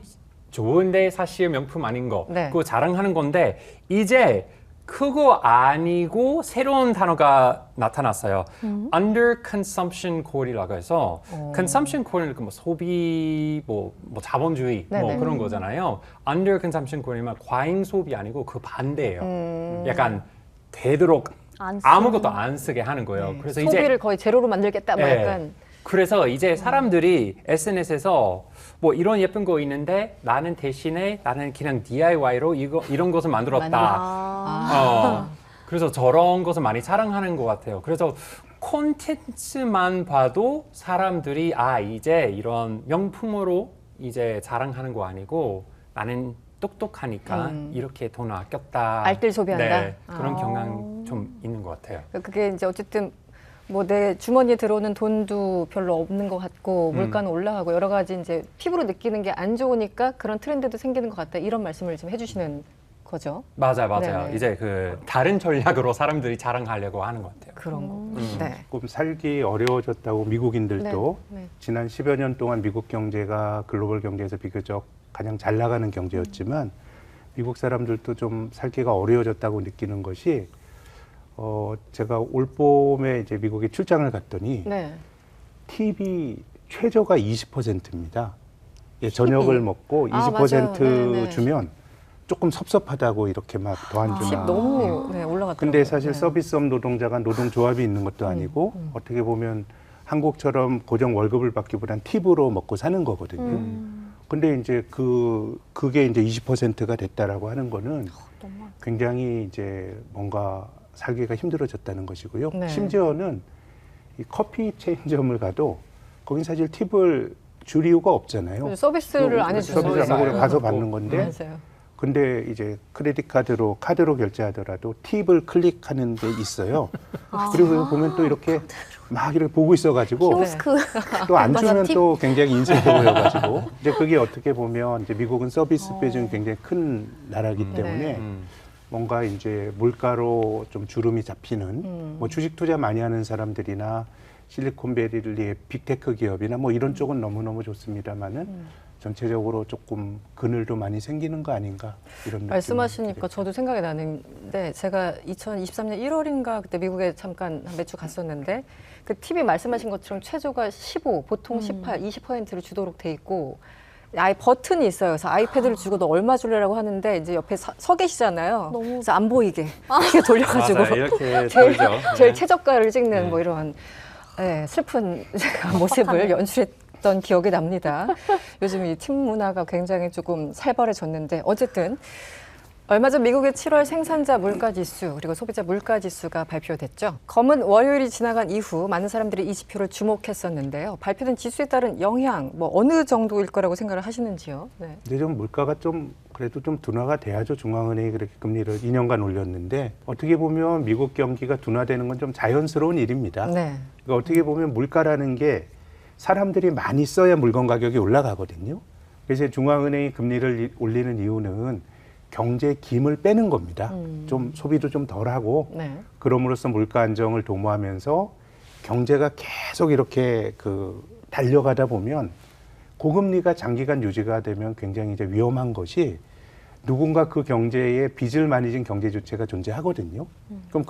S7: 좋은데 사실 명품 아닌 거
S1: 네.
S7: 그거 자랑하는 건데 이제 그거 아니고 새로운 단어가 나타났어요. Under consumption goal이라고 해서 consumption goal은 뭐 소비, 뭐 자본주의 뭐
S1: 네네.
S7: 그런 거잖아요. Under consumption goal이면 과잉 소비 아니고 그 반대예요. 약간 되도록
S9: 안 쓰는
S7: 아무것도 안 쓰게 하는 거예요. 그래서 이제
S1: 소비를 거의 제로로 만들겠다. 뭐
S7: 네.
S1: 약간
S7: 그래서 이제 사람들이 SNS에서 뭐 이런 예쁜 거 있는데 나는 대신에 나는 그냥 DIY로 이런 것을 만들었다. 그래서 저런 것을 많이 자랑하는 것 같아요. 그래서 콘텐츠만 봐도 사람들이 이제 이런 명품으로 이제 자랑하는 거 아니고 나는 똑똑하니까 이렇게 돈 아꼈다.
S1: 알뜰 소비한다?
S7: 네, 그런 경향 좀 있는 것 같아요.
S1: 그게 이제 어쨌든 뭐 내 주머니에 들어오는 돈도 별로 없는 것 같고 물가는 올라가고 여러 가지 이제 피부로 느끼는 게 안 좋으니까 그런 트렌드도 생기는 것 같다. 이런 말씀을 좀 해주시는 거죠.
S7: 맞아요.
S1: 네네.
S7: 이제 그 다른 전략으로 사람들이 자랑하려고 하는 것 같아요.
S1: 그런 거. 네.
S8: 조금 살기 어려워졌다고 미국인들도
S1: 네.
S8: 지난 10여 년 동안 미국 경제가 글로벌 경제에서 비교적 가장 잘 나가는 경제였지만 미국 사람들도 좀 살기가 어려워졌다고 느끼는 것이 제가 올 봄에 이제 미국에 출장을 갔더니
S1: 네.
S8: 팁이 최저가 20%입니다. 예, 저녁을 먹고 20%
S1: 맞아요. 네.
S8: 주면 조금 섭섭하다고 이렇게 막 더 안
S1: 팁
S8: 주나.
S1: 너무 올라갔더라고요.
S8: 근데 사실
S1: 네.
S8: 서비스업 노동자가 노동조합이 있는 것도 아니고 어떻게 보면 한국처럼 고정 월급을 받기보단 팁으로 먹고 사는 거거든요. 근데 이제 그게 이제 20%가 됐다라고 하는 거는 굉장히 이제 뭔가 살기가 힘들어졌다는 것이고요.
S1: 네.
S8: 심지어는 이 커피 체인점을 가도 거긴 사실 팁을 줄 이유가 없잖아요.
S1: 서비스를 안 해주죠.
S8: 서비스 안 하고 가서 받는 건데
S1: 맞아요.
S8: 근데 이제 크레딧 카드로 결제하더라도 팁을 클릭하는 게 있어요. 그리고 보면 또 이렇게 막 이렇게 보고 있어가지고
S9: 키오스크
S8: 또 안
S9: 맞아,
S8: 주면
S9: 팁.
S8: 또 굉장히 인색해 보여가지고 이제 그게 어떻게 보면 이제 미국은 서비스 비중이 굉장히 큰 나라이기 때문에 뭔가 이제 물가로 좀 주름이 잡히는 뭐 주식 투자 많이 하는 사람들이나 실리콘밸리의 빅테크 기업이나 뭐 이런 쪽은 너무너무 좋습니다만은 전체적으로 조금 그늘도 많이 생기는 거 아닌가 이런 느낌.
S1: 말씀하시니까 저도 생각이 나는데 제가 2023년 1월인가 그때 미국에 잠깐 몇 주 갔었는데 그 팁이 말씀하신 것처럼 최저가 15, 보통 18, 20%를 주도록 돼 있고 아예 버튼이 있어요. 그래서 아이패드를 주고 너 얼마 줄래라고 하는데 이제 옆에 서 계시잖아요. 그래서 안 보이게 이렇게 돌려가지고
S7: 맞아요. 이렇게
S1: 제일
S7: 돌죠.
S1: 제일 최저가를 찍는 뭐 이런 슬픈 모습을 연출했던 기억이 납니다. 요즘 이 팁 문화가 굉장히 조금 살벌해졌는데 어쨌든 얼마 전 미국의 7월 생산자 물가지수 그리고 소비자 물가지수가 발표됐죠. 검은 월요일이 지나간 이후 많은 사람들이 이 지표를 주목했었는데요. 발표된 지수에 따른 영향 뭐 어느 정도일 거라고 생각을 하시는지요? 네.
S8: 근데 좀 물가가 좀 그래도 좀 둔화가 돼야죠. 중앙은행이 그렇게 금리를 2년간 올렸는데 어떻게 보면 미국 경기가 둔화되는 건 좀 자연스러운 일입니다.
S1: 네.
S8: 그러니까 어떻게 보면 물가라는 게 사람들이 많이 써야 물건 가격이 올라가거든요. 그래서 중앙은행이 금리를 올리는 이유는 경제의 김을 빼는 겁니다. 좀 소비도 좀 덜하고
S1: 네.
S8: 그럼으로써 물가 안정을 도모하면서 경제가 계속 이렇게 달려가다 보면 고금리가 장기간 유지가 되면 굉장히 이제 위험한 것이 누군가 그 경제에 빚을 많이 진 경제 주체가 존재하거든요. 그럼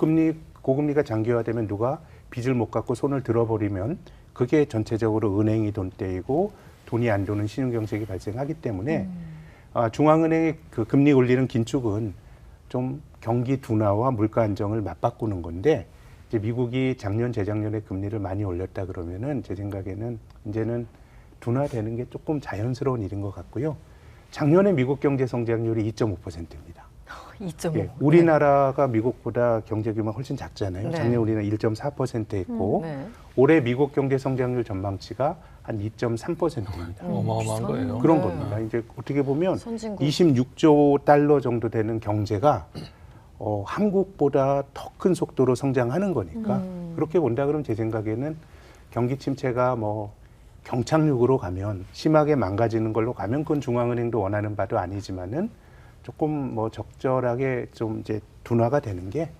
S8: 고금리가 장기화되면 누가 빚을 못 갚고 손을 들어버리면 그게 전체적으로 은행이 돈 떼이고 돈이 안 도는 신흥경색이 발생하기 때문에 중앙은행의 그 금리 올리는 긴축은 좀 경기 둔화와 물가 안정을 맞바꾸는 건데 이제 미국이 작년 재작년에 금리를 많이 올렸다 그러면은 제 생각에는 이제는 둔화되는 게 조금 자연스러운 일인 것 같고요. 작년에 미국 경제 성장률이 2.5%입니다.
S1: 2.5.
S8: 예, 우리나라가 미국보다 경제 규모가 훨씬 작잖아요.
S1: 네.
S8: 작년 우리는 1.4% 했고
S1: 네.
S8: 올해 미국 경제 성장률 전망치가 한 2.3%입니다.
S4: 어마어마한 거예요.
S8: 그런
S1: 네.
S8: 겁니다. 이제 어떻게 보면
S1: 선진국.
S8: 26조 달러 정도 되는 경제가 한국보다 더 큰 속도로 성장하는 거니까 그렇게 본다 그러면 제 생각에는 경기 침체가 뭐 경착륙으로 가면 심하게 망가지는 걸로 가면 그건 중앙은행도 원하는 바도 아니지만은 조금 뭐 적절하게 좀 이제 둔화가 되는 게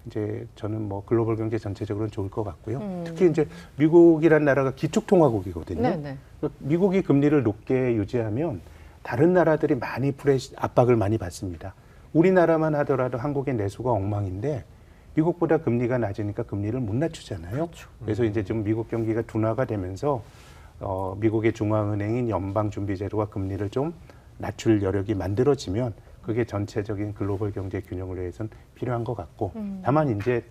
S8: 이제 저는 뭐 글로벌 경제 전체적으로는 좋을 것 같고요. 특히 이제 미국이란 나라가 기축통화국이거든요.
S1: 네네.
S8: 미국이 금리를 높게 유지하면 다른 나라들이 많이 압박을 많이 받습니다. 우리나라만 하더라도 한국의 내수가 엉망인데 미국보다 금리가 낮으니까 금리를 못 낮추잖아요.
S1: 그렇죠.
S8: 그래서 이제 좀 미국 경기가 둔화가 되면서 미국의 중앙은행인 연방준비제도가 금리를 좀 낮출 여력이 만들어지면 그게 전체적인 글로벌 경제 균형을 위해서는 필요한 것 같고 다만 이제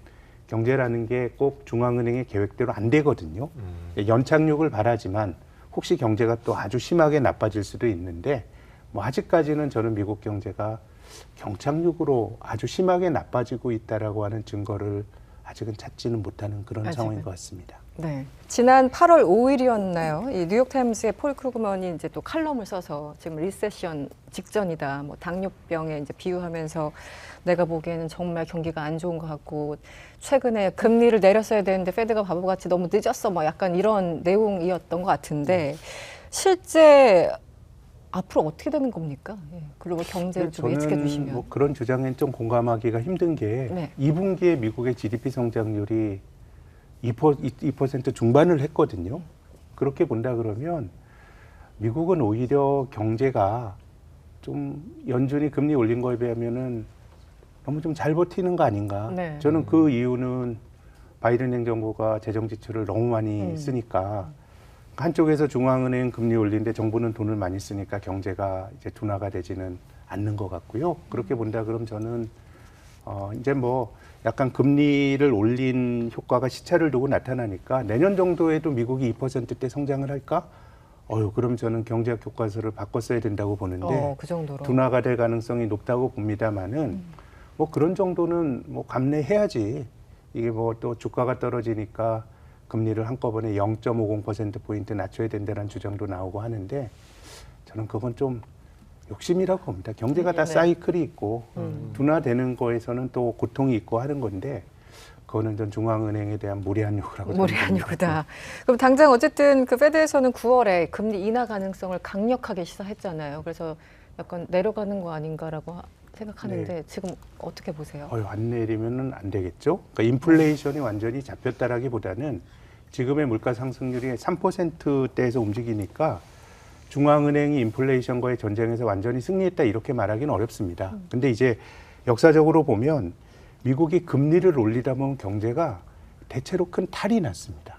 S8: 경제라는 게 꼭 중앙은행의 계획대로 안 되거든요. 연착륙을 바라지만 혹시 경제가 또 아주 심하게 나빠질 수도 있는데 뭐 아직까지는 저는 미국 경제가 경착륙으로 아주 심하게 나빠지고 있다라고 하는 증거를 아직은 찾지는 못하는 그런 상황인 것 같습니다.
S1: 네. 지난 8월 5일이었나요? 이 뉴욕타임스의 폴 크루그먼이 이제 또 칼럼을 써서 지금 리세션 직전이다. 뭐 당뇨병에 이제 비유하면서 내가 보기에는 정말 경기가 안 좋은 것 같고 최근에 금리를 내렸어야 되는데 페드가 바보같이 너무 늦었어. 뭐 약간 이런 내용이었던 것 같은데 실제 앞으로 어떻게 되는 겁니까? 예, 글로벌 경제를 좀 예측해 주시면.
S8: 뭐 그런 주장엔 좀 공감하기가 힘든 게
S1: 네.
S8: 2분기에 미국의 GDP 성장률이 2% 중반을 했거든요. 그렇게 본다 그러면 미국은 오히려 경제가 좀 연준이 금리 올린 거에 비하면은 너무 좀 잘 버티는 거 아닌가.
S1: 네.
S8: 저는 그 이유는 바이든 행정부가 재정 지출을 너무 많이 쓰니까 한쪽에서 중앙은행 금리 올리는데 정부는 돈을 많이 쓰니까 경제가 이제 둔화가 되지는 않는 것 같고요. 그렇게 본다 그럼 저는 이제 뭐 약간 금리를 올린 효과가 시차를 두고 나타나니까 내년 정도에도 미국이 2%대 성장을 할까? 그럼 저는 경제학 교과서를 바꿨어야 된다고 보는데
S1: 그 정도로.
S8: 둔화가 될 가능성이 높다고 봅니다만은 뭐 그런 정도는 뭐 감내해야지. 이게 뭐 또 주가가 떨어지니까 금리를 한꺼번에 0.50%포인트 낮춰야 된다는 주장도 나오고 하는데 저는 그건 좀 욕심이라고 봅니다. 경제가 다
S1: 네.
S8: 사이클이 있고 둔화되는 거에서는 또 고통이 있고 하는 건데 그거는 전 중앙은행에 대한 무리한 요구라고
S1: 무리한 요구다. 그럼 당장 어쨌든 그 페드에서는 9월에 금리 인하 가능성을 강력하게 시사했잖아요. 그래서 약간 내려가는 거 아닌가라고 생각하는데
S8: 네.
S1: 지금 어떻게 보세요?
S8: 안 내리면은 안 되겠죠. 그러니까 인플레이션이 완전히 잡혔다라기보다는 지금의 물가 상승률이 3%대에서 움직이니까 중앙은행이 인플레이션과의 전쟁에서 완전히 승리했다 이렇게 말하기는 어렵습니다. 근데 이제 역사적으로 보면 미국이 금리를 올리다 보면 경제가 대체로 큰 탈이 났습니다.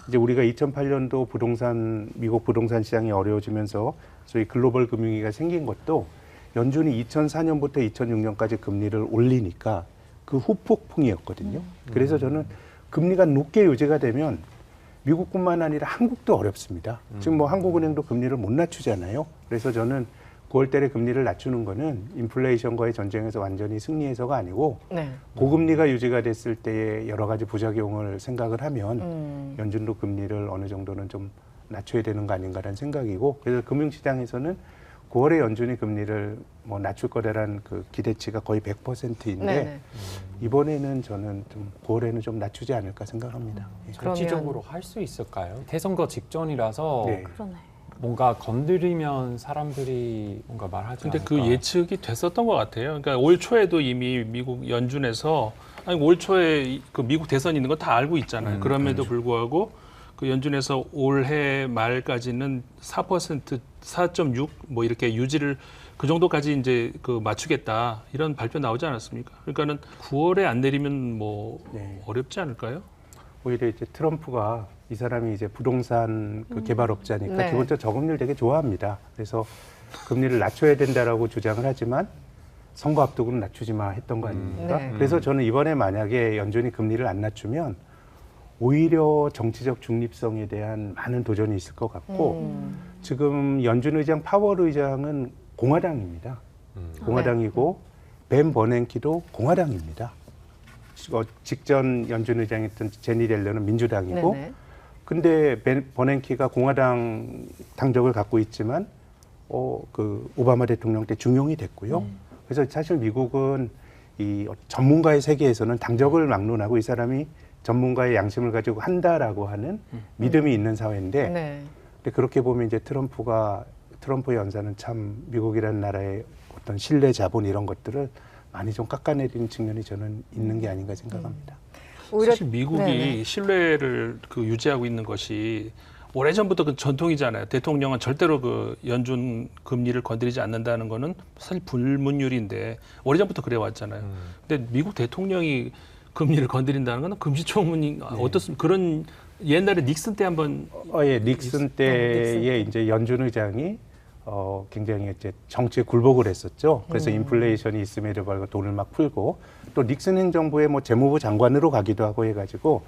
S8: 이제 우리가 2008년도 미국 부동산 시장이 어려워지면서 소위 글로벌 금융위기가 생긴 것도 연준이 2004년부터 2006년까지 금리를 올리니까 그 후폭풍이었거든요. 그래서 저는 금리가 높게 유지가 되면 미국뿐만 아니라 한국도 어렵습니다. 지금 뭐 한국은행도 금리를 못 낮추잖아요. 그래서 저는 9월 달에 금리를 낮추는 거는 인플레이션과의 전쟁에서 완전히 승리해서가 아니고
S1: 네.
S8: 고금리가 유지가 됐을 때의 여러 가지 부작용을 생각을 하면 연준도 금리를 어느 정도는 좀 낮춰야 되는 거 아닌가라는 생각이고 그래서 금융시장에서는 9월에 연준이 금리를 뭐 낮출 거라는 그 기대치가 거의 100%인데
S1: 네네.
S8: 이번에는 저는 좀 9월에는 좀 낮추지 않을까 생각합니다. 예.
S7: 정치적으로 할 수 있을까요? 대선거 직전이라서
S8: 네.
S9: 그러네.
S7: 뭔가 건드리면 사람들이 뭔가 말하지
S4: 근데
S7: 않을까.
S4: 그 예측이 됐었던 것 같아요. 그러니까 올 초에도 이미 미국 연준에서 올 초에 그 미국 대선이 있는 거 다 알고 있잖아요. 그럼에도 불구하고 그 연준에서 올해 말까지는 4%, 4.6 뭐 이렇게 유지를 그 정도까지 이제 그 맞추겠다 이런 발표 나오지 않았습니까? 그러니까는 9월에 안 내리면 뭐
S8: 네.
S4: 어렵지 않을까요?
S8: 오히려 이제 트럼프가 이 사람이 이제 부동산 그 개발업자니까
S1: 네.
S8: 기본적으로 저금리를 되게 좋아합니다. 그래서 금리를 낮춰야 된다라고 주장을 하지만 선거 앞두고는 낮추지 마 했던 거 아닙니까?
S1: 네.
S8: 그래서 저는 이번에 만약에 연준이 금리를 안 낮추면 오히려 정치적 중립성에 대한 많은 도전이 있을 것 같고 지금 연준 의장 파월 의장은 공화당입니다. 공화당이고 벤 버냉키도 공화당입니다. 직전 연준 의장이었던 제니 렐러는 민주당이고
S1: 네네.
S8: 근데 벤 버냉키가 공화당 당적을 갖고 있지만 그 오바마 대통령 때 중용이 됐고요. 그래서 사실 미국은 이 전문가의 세계에서는 당적을 막론하고 이 사람이 전문가의 양심을 가지고 한다라고 하는 믿음이 있는 사회인데
S1: 네.
S8: 근데 그렇게 보면 이제 트럼프 연사는 참 미국이라는 나라의 어떤 신뢰, 자본 이런 것들을 많이 좀 깎아내리는 측면이 저는 있는 게 아닌가 생각합니다.
S1: 오히려
S4: 사실 미국이
S1: 네네.
S4: 신뢰를 유지하고 있는 것이 오래전부터 그 전통이잖아요. 대통령은 절대로 그 연준 금리를 건드리지 않는다는 거는 사실 불문율인데 오래전부터 그래 왔잖아요. 근데 미국 대통령이 금리를 건드린다는 건 금시초문이 어떻습니까? 그런 옛날에 닉슨 때 한번
S8: 예, 닉슨 때에 이제 연준 의장이 굉장히 이제 정치에 굴복을 했었죠. 그래서 인플레이션이 있음에도 불구하고 돈을 막 풀고 또 닉슨 행정부의 뭐 재무부 장관으로 가기도 하고 해가지고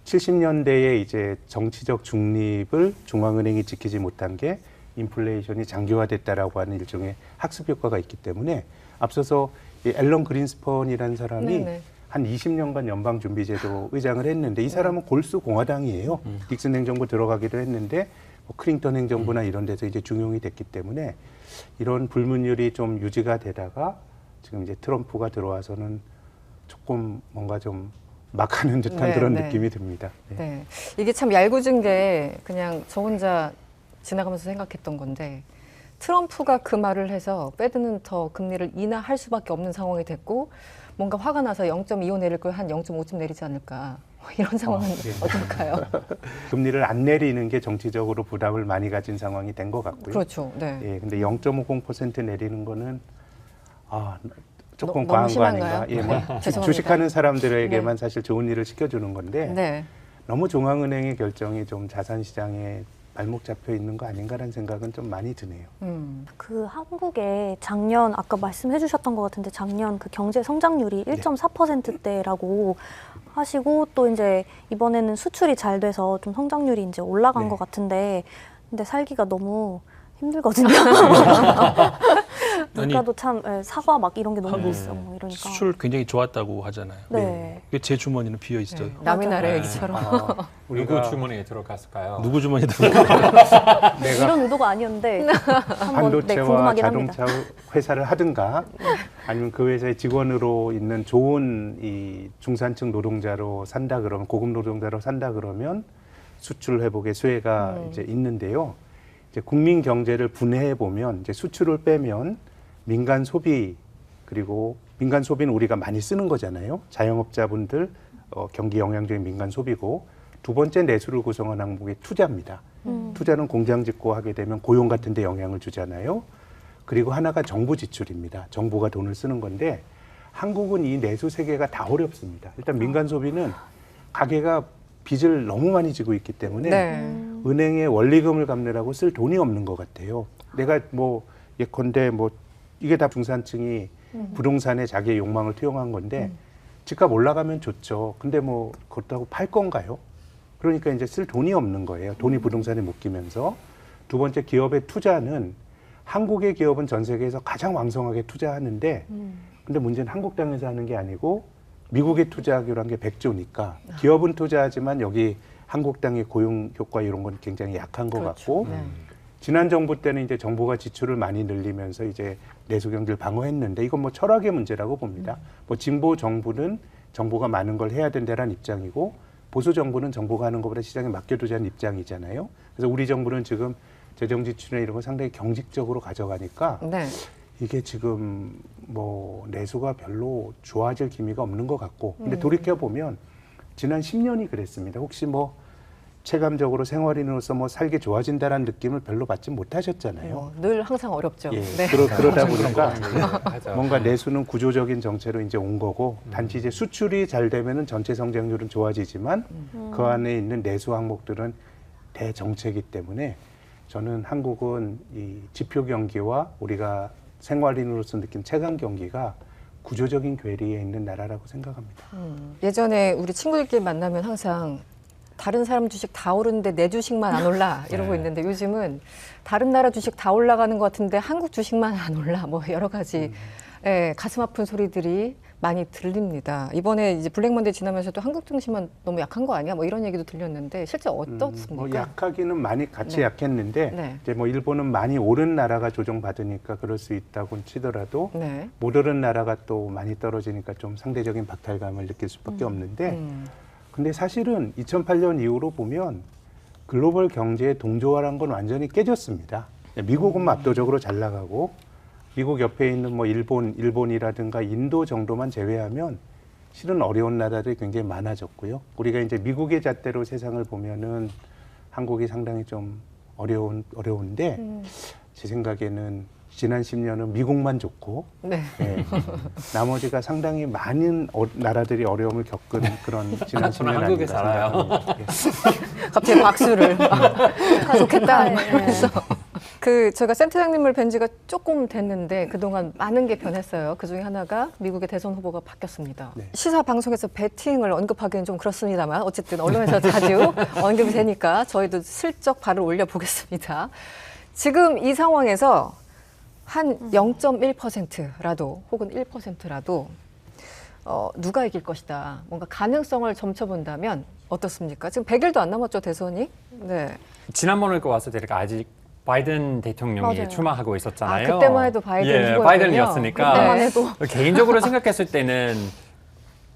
S8: 70년대에 이제 정치적 중립을 중앙은행이 지키지 못한 게 인플레이션이 장기화됐다라고 하는 일종의 학습 효과가 있기 때문에 앞서서 이 앨런 그린스펀이라는 사람이
S1: 네네.
S8: 한 20년간 연방준비제도 의장을 했는데 이 사람은 골수 공화당이에요. 닉슨 행정부 들어가기도 했는데 뭐 클린턴 행정부나 이런 데서 이제 중용이 됐기 때문에 이런 불문율이 좀 유지가 되다가 지금 이제 트럼프가 들어와서는 조금 뭔가 좀 막하는 듯한
S1: 네,
S8: 그런
S1: 네.
S8: 느낌이 듭니다. 네.
S1: 네. 이게 참 얄궂은 게 그냥 저 혼자 지나가면서 생각했던 건데 트럼프가 그 말을 해서 페드는 더 금리를 인하할 수밖에 없는 상황이 됐고 뭔가 화가 나서 0.25 내릴 걸 한 0.5쯤 내리지 않을까 이런 상황은 어떨까요?
S8: 금리를 안 내리는 게 정치적으로 부담을 많이 가진 상황이 된 것 같고요.
S1: 그렇죠. 네.
S8: 예, 근데 0.50% 내리는 거는 조금
S1: 너무
S8: 과한 거
S1: 심한가요?
S8: 아닌가? 예, 뭐
S1: 죄송합니다.
S8: 주식하는 사람들에게만 사실 좋은 일을 시켜주는 건데
S1: 네.
S8: 너무 중앙은행의 결정이 좀 자산시장에 발목 잡혀 있는 거 아닌가라는 생각은 좀 많이 드네요.
S9: 그 한국의 작년 아까 말씀해 주셨던 것 같은데 작년 그 경제 성장률이 1.4%대라고 하시고 또 이제 이번에는 수출이 잘 돼서 좀 성장률이 이제 올라간
S8: 네.
S9: 것 같은데 근데 살기가 너무 힘들거든요. 물가도 참 사과 막 이런 게 너무 비싸 뭐 이러니까.
S4: 수출 굉장히 좋았다고 하잖아요.
S9: 네.
S4: 그게 제 주머니는 비어 있어요.
S1: 남의
S9: 맞아요.
S1: 나라 얘기처럼.
S7: 누구 주머니에 들어갔을까요?
S4: 누구 주머니 들어?
S9: 이런 의도가 아니었는데 한번
S8: 반도체와
S9: 궁금하긴 합니다.
S8: 자동차 회사를 하든가 아니면 그 회사의 직원으로 있는 좋은 이 중산층 노동자로 산다 그러면 고급 노동자로 산다 그러면 수출 회복의 수혜가 이제 있는데요. 이제 국민 경제를 분해해 보면 이제 수출을 빼면 민간 소비 그리고 민간 소비는 우리가 많이 쓰는 거잖아요. 자영업자분들 경기 영향적인 민간 소비고 두 번째 내수를 구성하는 항목이 투자입니다. 투자는 공장 짓고 하게 되면 고용 같은 데 영향을 주잖아요. 그리고 하나가 정부 지출입니다. 정부가 돈을 쓰는 건데 한국은 이 내수 세 개가 다 어렵습니다. 일단 민간 소비는 가게가 빚을 너무 많이 지고 있기 때문에
S1: 네.
S8: 은행에 원리금을 갚느라고 쓸 돈이 없는 것 같아요. 내가 뭐 예컨대 뭐 이게 다 중산층이 부동산에 자기의 욕망을 투영한 건데 집값 올라가면 좋죠. 근데 뭐 그렇다고 팔 건가요? 그러니까 이제 쓸 돈이 없는 거예요. 돈이 부동산에 묶이면서. 두 번째 기업의 투자는 한국의 기업은 전 세계에서 가장 왕성하게 투자하는데 근데 문제는 한국 땅에서 하는 게 아니고 미국에 투자하기로 한 게 100조니까 기업은 투자하지만 여기 한국 땅의 고용 효과 이런 건 굉장히 약한 것 같고
S1: 네.
S8: 지난 정부 때는 이제 정부가 지출을 많이 늘리면서 이제 내수 경기를 방어했는데 이건 뭐 철학의 문제라고 봅니다. 뭐 진보 정부는 정부가 많은 걸 해야 된다는 입장이고 보수 정부는 정부가 하는 것보다 시장에 맡겨두자는 입장이잖아요. 그래서 우리 정부는 지금 재정 지출이나 이런 거 상당히 경직적으로 가져가니까
S1: 네.
S8: 이게 지금 뭐 내수가 별로 좋아질 기미가 없는 것 같고 근데 돌이켜 보면 지난 10년이 그랬습니다. 혹시 뭐 체감적으로 생활인으로서 뭐 살기 좋아진다라는 느낌을 별로 받지 못하셨잖아요.
S1: 늘 항상 어렵죠.
S8: 예,
S1: 네.
S8: 그러다 보니까
S7: 맞아.
S8: 뭔가 내수는 구조적인 정체로 이제 온 거고 단지 이제 수출이 잘 되면은 전체 성장률은 좋아지지만 그 안에 있는 내수 항목들은 대정체이기 때문에 저는 한국은 이 지표 경기와 우리가 생활인으로서 느낀 체감 경기가 구조적인 괴리에 있는 나라라고 생각합니다.
S1: 예전에 우리 친구들끼리 만나면 항상 다른 사람 주식 다 오르는데 내 주식만 안 올라 이러고 있는데 요즘은 다른 나라 주식 다 올라가는 것 같은데 한국 주식만 안 올라 뭐 여러 가지 예, 가슴 아픈 소리들이 많이 들립니다. 이번에 이제 블랙먼데이 지나면서도 한국 증시만 너무 약한 거 아니야? 뭐 이런 얘기도 들렸는데 실제 어떻습니까?
S8: 뭐 약하기는 많이 같이
S1: 네.
S8: 약했는데
S1: 네.
S8: 이제 뭐 일본은 많이 오른 나라가 조정받으니까 그럴 수 있다고 치더라도
S1: 네.
S8: 못 오른 나라가 또 많이 떨어지니까 좀 상대적인 박탈감을 느낄 수밖에 없는데 근데 사실은 2008년 이후로 보면 글로벌 경제의 동조화란 건 완전히 깨졌습니다. 미국은 압도적으로 잘 나가고 미국 옆에 있는 뭐 일본이라든가 인도 정도만 제외하면 실은 어려운 나라들이 굉장히 많아졌고요. 우리가 이제 미국의 잣대로 세상을 보면은 한국이 상당히 좀 어려운데 제 생각에는 지난 10년은 미국만 좋고
S1: 네.
S8: 예, 나머지가 상당히 많은 나라들이 어려움을 겪은 그런 지난 10년
S7: 저는 한국에
S8: 아닌가
S7: 살아요.
S8: 생각합니다. 예.
S1: 갑자기 박수를. 좋겠다.
S9: 네.
S1: 그래서 제가 센터장님을 뵌 지가 조금 됐는데 그동안 많은 게 변했어요. 그 중에 하나가 미국의 대선 후보가 바뀌었습니다.
S8: 네.
S1: 시사 방송에서 배팅을 언급하기는 좀 그렇습니다만 어쨌든 언론에서 자주 언급이 되니까 저희도 슬쩍 발을 올려보겠습니다. 지금 이 상황에서 한 0.1%라도 혹은 1%라도 누가 이길 것이다. 뭔가 가능성을 점쳐본다면 어떻습니까? 지금 100일도 안 남았죠, 대선이? 네.
S7: 지난번에 왔을 때 아직 바이든 대통령이
S9: 맞아요.
S7: 출마하고 있었잖아요.
S1: 그때만 해도 바이든 후보였군요.
S7: 바이든이었으니까.
S1: 그때만 해도.
S7: 개인적으로 생각했을 때는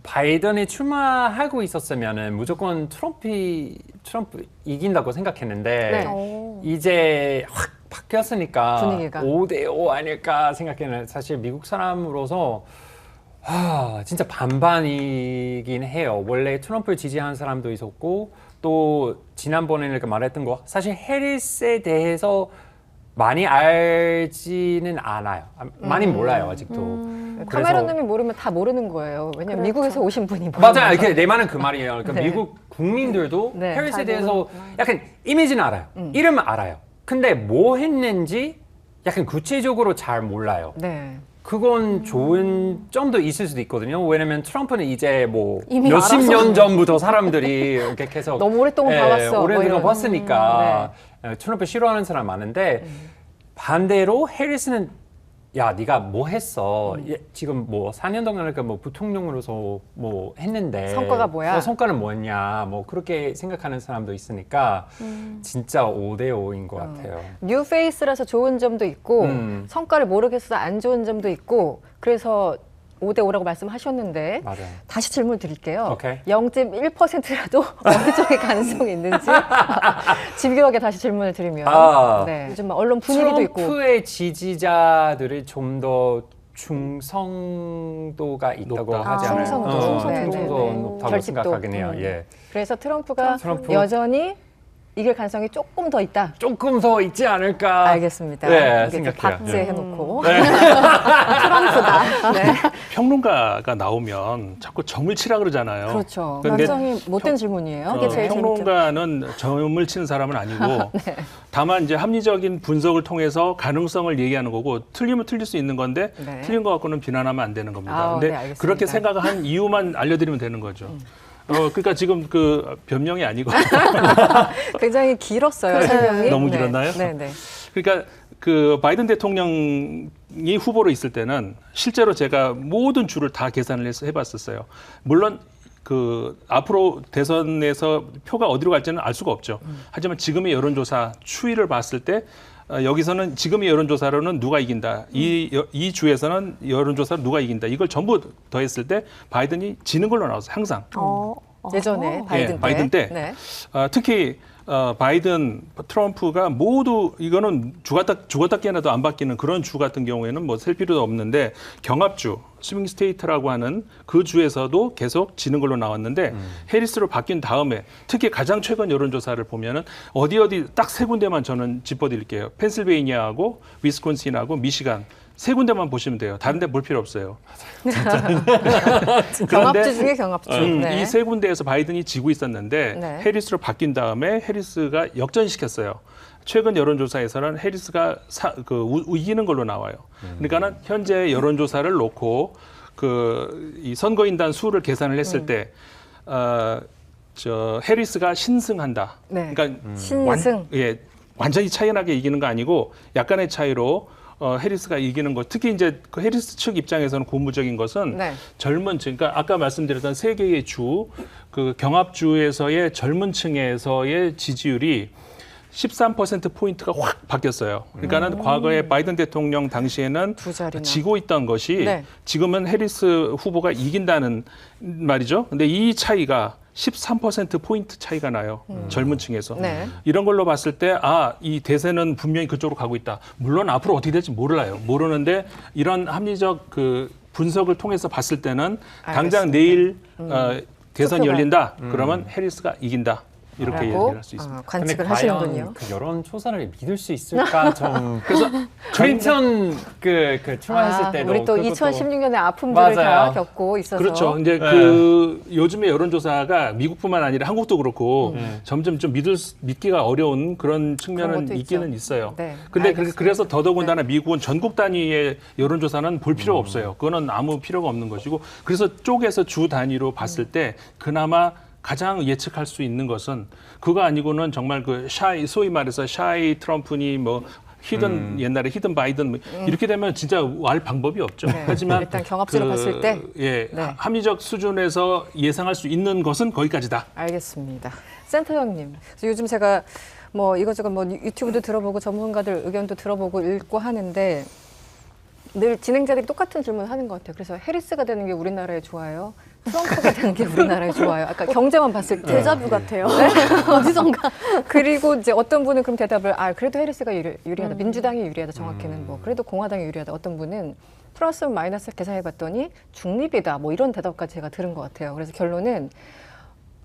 S7: 바이든이 출마하고 있었으면은 무조건 트럼프 이긴다고 생각했는데
S1: 네.
S9: 오.
S7: 이제 확 바뀌었으니까
S1: 분위기가.
S7: 5대5 아닐까 생각했는데 사실 미국 사람으로서 진짜 반반이긴 해요. 원래 트럼프를 지지하는 사람도 있었고 또 지난번에 이렇게 말했던 거 사실 해리스에 대해서 많이 알지는 않아요. 많이 몰라요 아직도.
S1: 카메론님이 모르면 다 모르는 거예요. 왜냐면
S9: 그렇죠.
S1: 미국에서 오신 분이
S7: 맞아요. 내 말은 그 말이에요. 그러니까
S1: 네.
S7: 미국 국민들도
S1: 네.
S7: 해리스에
S9: 잘
S7: 대해서
S9: 모르는구나.
S7: 약간 이미지는 알아요. 이름은 알아요. 근데 뭐 했는지 약간 구체적으로 잘 몰라요.
S1: 네.
S7: 그건 좋은 점도 있을 수도 있거든요. 왜냐면 트럼프는 이제 뭐
S9: 이미
S7: 몇십
S9: 알아서.
S7: 년 전부터 사람들이 이렇게 계속
S1: 너무 오랫동안 봐왔어. 뭐
S7: 오랫동안
S1: 이런.
S7: 봤으니까 트럼프 싫어하는 사람 많은데 반대로 해리스는 야, 네가 뭐 했어? 지금 뭐 4년 동안 뭐 부통령으로서 뭐 했는데
S1: 성과가 뭐야?
S7: 성과는 뭐냐? 뭐 그렇게 생각하는 사람도 있으니까 진짜 5대5인 것 같아요.
S1: 뉴 페이스라서 좋은 점도 있고 성과를 모르겠어서 안 좋은 점도 있고 그래서 5대5라고 말씀하셨는데
S7: 맞아요.
S1: 다시 질문 드릴게요.
S7: 오케이.
S1: 0.1%라도 어느 쪽에 가능성이 있는지 집요하게 다시 질문을 드리면 네. 요즘 막 언론 분위기도 있고
S7: 트럼프의 지지자들이 좀 더 중성도가 있다고
S4: 높다.
S7: 하지 않아요?
S1: 충성도.
S7: 충성도 높다고
S1: 결집도.
S7: 생각하긴 해요. 예.
S1: 그래서 트럼프가
S7: 트럼프.
S1: 여전히 이길 가능성이 조금 더 있다.
S7: 조금 더 있지 않을까?
S1: 알겠습니다.
S7: 네,
S1: 이게 이제
S7: 생각해요.
S1: 박제해놓고 트럼프다. 네.
S4: 평론가가 나오면 자꾸 점을 치라 그러잖아요.
S1: 그렇죠.
S4: 근데
S1: 굉장히 못된 질문이에요. 이게 제일 재밌죠.
S4: 평론가는 점을 치는 사람은 아니고 다만 이제 합리적인 분석을 통해서 가능성을 얘기하는 거고 틀리면 틀릴 수 있는 건데
S1: 네.
S4: 틀린 거 갖고는 비난하면 안 되는 겁니다.
S1: 아,
S4: 근데
S1: 네, 알겠습니다.
S4: 그렇게 생각한 이유만 알려드리면 되는 거죠. 그러니까 지금 그 변명이 아니고
S1: 굉장히 길었어요. 설명이.
S4: 너무
S1: 네.
S4: 길었나요?
S1: 네, 네.
S4: 그러니까 그 바이든 대통령이 후보로 있을 때는 실제로 제가 모든 줄을 다 계산을 해서 해봤었어요. 물론 그 앞으로 대선에서 표가 어디로 갈지는 알 수가 없죠. 하지만 지금의 여론조사 추이를 봤을 때 여기서는 지금의 여론조사로는 누가 이긴다. 이 주에서는 여론조사로 누가 이긴다. 이걸 전부 더했을 때 바이든이 지는 걸로 나왔어요. 항상.
S1: 예전에 바이든 때.
S4: 바이든 때.
S1: 네.
S4: 특히 바이든, 트럼프가 모두 이거는 죽었다 깨어나도 안 바뀌는 그런 주 같은 경우에는 뭐 셀 필요도 없는데 경합주, 스윙 스테이트라고 하는 그 주에서도 계속 지는 걸로 나왔는데 해리스로 바뀐 다음에 특히 가장 최근 여론조사를 보면은 어디 딱 세 군데만 저는 짚어드릴게요. 펜실베이니아하고 위스콘신하고 미시간. 세 군데만 보시면 돼요. 다른 데 볼 필요 없어요.
S1: 경합주 중에 경합주. 네.
S4: 이 세 군데에서 바이든이 지고 있었는데
S1: 네.
S4: 해리스로 바뀐 다음에 해리스가 역전시켰어요. 최근 여론조사에서는 해리스가 이기는 걸로 나와요. 그러니까는 현재 여론조사를 놓고 이 선거인단 수를 계산을 했을 때 해리스가 신승한다.
S1: 네.
S4: 그러니까
S1: 신승.
S4: 완전히 차이 나게 이기는 거 아니고 약간의 차이로 해리스가 이기는 것. 특히 이제 그 해리스 측 입장에서는 고무적인 것은
S1: 네.
S4: 젊은 층, 그러니까 아까 말씀드렸던 세 개의 주, 그 경합주에서의 젊은 층에서의 지지율이 13%포인트가 확 바뀌었어요. 그러니까는 과거에 바이든 대통령 당시에는
S1: 두 자리나.
S4: 지고 있던 것이
S1: 네.
S4: 지금은 해리스 후보가 이긴다는 말이죠. 근데 이 차이가 13% 포인트 차이가 나요. 젊은 층에서.
S1: 네.
S4: 이런 걸로 봤을 때 이 대세는 분명히 그쪽으로 가고 있다. 물론 앞으로 어떻게 될지 몰라요. 모르는데 이런 합리적 그 분석을 통해서 봤을 때는 당장
S1: 알겠습니다.
S4: 내일 대선이
S1: 투표가.
S4: 열린다. 그러면 해리스가 이긴다. 이렇게
S1: 라고
S4: 얘기할 수 있습니다.
S1: 관측을
S7: 근데 과연
S1: 하시는군요.
S7: 그 여론 조사를 믿을 수 있을까 좀. 그래서 클린턴 그 출마했을 때도
S1: 우리 또
S7: 그것도
S1: 2016년에 아픔들을 다
S7: 맞아요.
S1: 겪고 있어서
S4: 그렇죠. 이제
S7: 네.
S4: 그 요즘에 여론조사가 미국뿐만 아니라 한국도 그렇고 점점 좀 믿기가 어려운 그런
S1: 그런
S4: 측면은
S1: 것도
S4: 있기는
S1: 있죠.
S4: 있어요.
S1: 네,
S4: 근데
S1: 알겠습니다.
S4: 그래서 더더군다나 미국은 전국 단위의 여론조사는 볼 필요가 없어요. 그거는 아무 필요가 없는 것이고 그래서 쪼개서 주 단위로 봤을 때 그나마 가장 예측할 수 있는 것은 그거 아니고는 정말 그 소위 말해서 샤이 트럼프니 뭐 히든 옛날에 히든 바이든 뭐 이렇게 되면 진짜 알 방법이 없죠.
S1: 네.
S4: 하지만
S1: 일단 경합수로 봤을 때
S4: 예,
S1: 네.
S4: 합리적 수준에서 예상할 수 있는 것은 거기까지다.
S1: 알겠습니다. 센터장님, 요즘 제가 뭐 이것저것 뭐 유튜브도 들어보고 전문가들 의견도 들어보고 읽고 하는데 늘 진행자들이 똑같은 질문을 하는 것 같아요. 그래서 해리스가 되는 게 우리나라에 좋아요? 트럼프가 되는 게 우리나라에 좋아요? 아까 경제만 봤을 때.
S9: 데자뷰 같아요. 어디선가.
S1: 그리고 이제 어떤 분은 그럼 대답을 그래도 해리스가 유리하다. 민주당이 유리하다. 정확히는 뭐 그래도 공화당이 유리하다. 어떤 분은 플러스 마이너스 계산해 봤더니 중립이다. 뭐 이런 대답까지 제가 들은 것 같아요. 그래서 결론은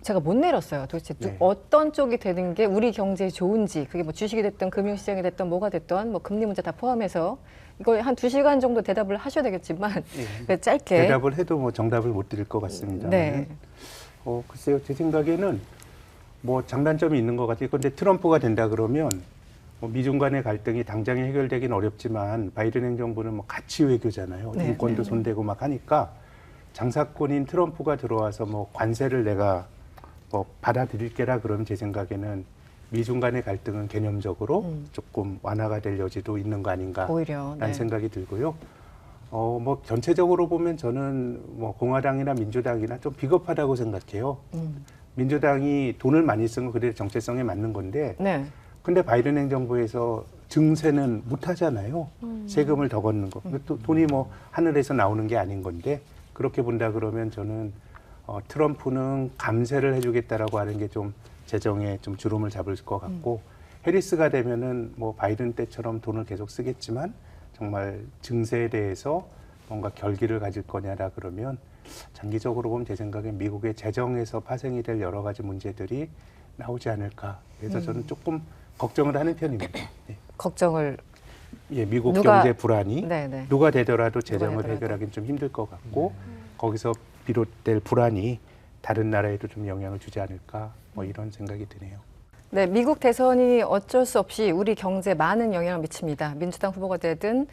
S1: 제가 못 내렸어요. 도대체
S8: 네.
S1: 어떤 쪽이 되는 게 우리 경제에 좋은지, 그게 뭐 주식이 됐든 금융시장이 됐든 뭐가 됐든 뭐 금리 문제 다 포함해서 이거 한 2시간 정도 대답을 하셔야 되겠지만 짧게
S8: 대답을 해도 뭐 정답을 못 드릴 것 같습니다.
S1: 네.
S8: 글쎄요, 제 생각에는 뭐 장단점이 있는 것 같아요. 그런데 트럼프가 된다 그러면 뭐 미중 간의 갈등이 당장에 해결되긴 어렵지만 바이든 행정부는 뭐 가치 외교잖아요.
S1: 네.
S8: 인권도 손대고 막 하니까 장사꾼인 트럼프가 들어와서 뭐 관세를 내가 뭐 받아들일게라 그러면 제 생각에는 미중 간의 갈등은 개념적으로 조금 완화가 될 여지도 있는 거 아닌가라는
S1: 오히려 네.
S8: 생각이 들고요. 뭐 전체적으로 보면 저는 뭐 공화당이나 민주당이나 좀 비겁하다고 생각해요. 민주당이 돈을 많이 쓴 건 그대로 정체성에 맞는 건데,
S1: 네.
S8: 근데 바이든 행정부에서 증세는 못 하잖아요. 세금을 더 걷는 거. 또 돈이 뭐 하늘에서 나오는 게 아닌 건데, 그렇게 본다 그러면 저는 트럼프는 감세를 해주겠다라고 하는 게 좀 재정에 좀 주름을 잡을 것 같고, 해리스가 되면은 뭐 바이든 때처럼 돈을 계속 쓰겠지만 정말 증세에 대해서 뭔가 결기를 가질 거냐라 그러면 장기적으로 보면 제 생각엔 미국의 재정에서 파생이 될 여러 가지 문제들이 나오지 않을까. 그래서 저는 조금 걱정을 하는 편입니다. 네.
S1: 걱정을
S8: 예, 미국
S1: 누가-
S8: 경제 불안이
S1: 네네.
S8: 누가 되더라도 재정을
S1: 되더라도.
S8: 해결하기는 좀 힘들 것 같고 거기서 비롯될 불안이 다른 나라에도 좀 영향을 주지 않을까 뭐 이런 생각이 드네요.
S1: 네, 미국 대선이 어쩔 수 없이 우리 경제에 많은 영향을 미칩니다. 민주당 후보가 되든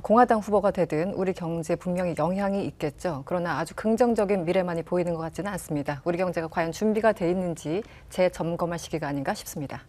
S1: 공화당 후보가 되든 우리 경제에 분명히 영향이 있겠죠. 그러나 아주 긍정적인 미래만이 보이는 것 같지는 않습니다. 우리 경제가 과연 준비가 돼 있는지 재점검할 시기가 아닌가 싶습니다.